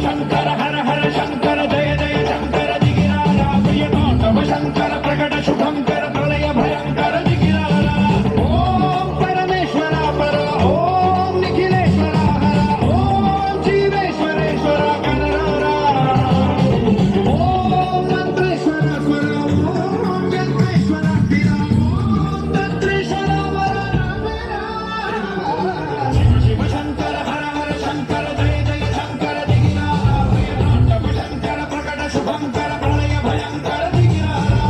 శంకర హర హర శంకర జయ జయ శంకర దిగిరారా ప్రియతాండవ శంకర ప్రకట శుభంకర ప్రళయ భయంకర దిగిరారా ఓం పరమేశ్వర పర ఓం నిఖిలేశ్వర హర ఓం జీవేశ్వరేశ్వర కనరారా ఓం మంత్రేశ్వర స్వర ఓం జంత్రేశ్వర స్థిర ఓం తంత్రేశ్వర వర శివ శంకర హర హర శంకర జయ జయ శంకర దిగిరారా ప్రియతాండవ శంకర ప్రకట శుభంకర ప్రళయ భయంకర దిగిరారా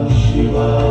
Shiva.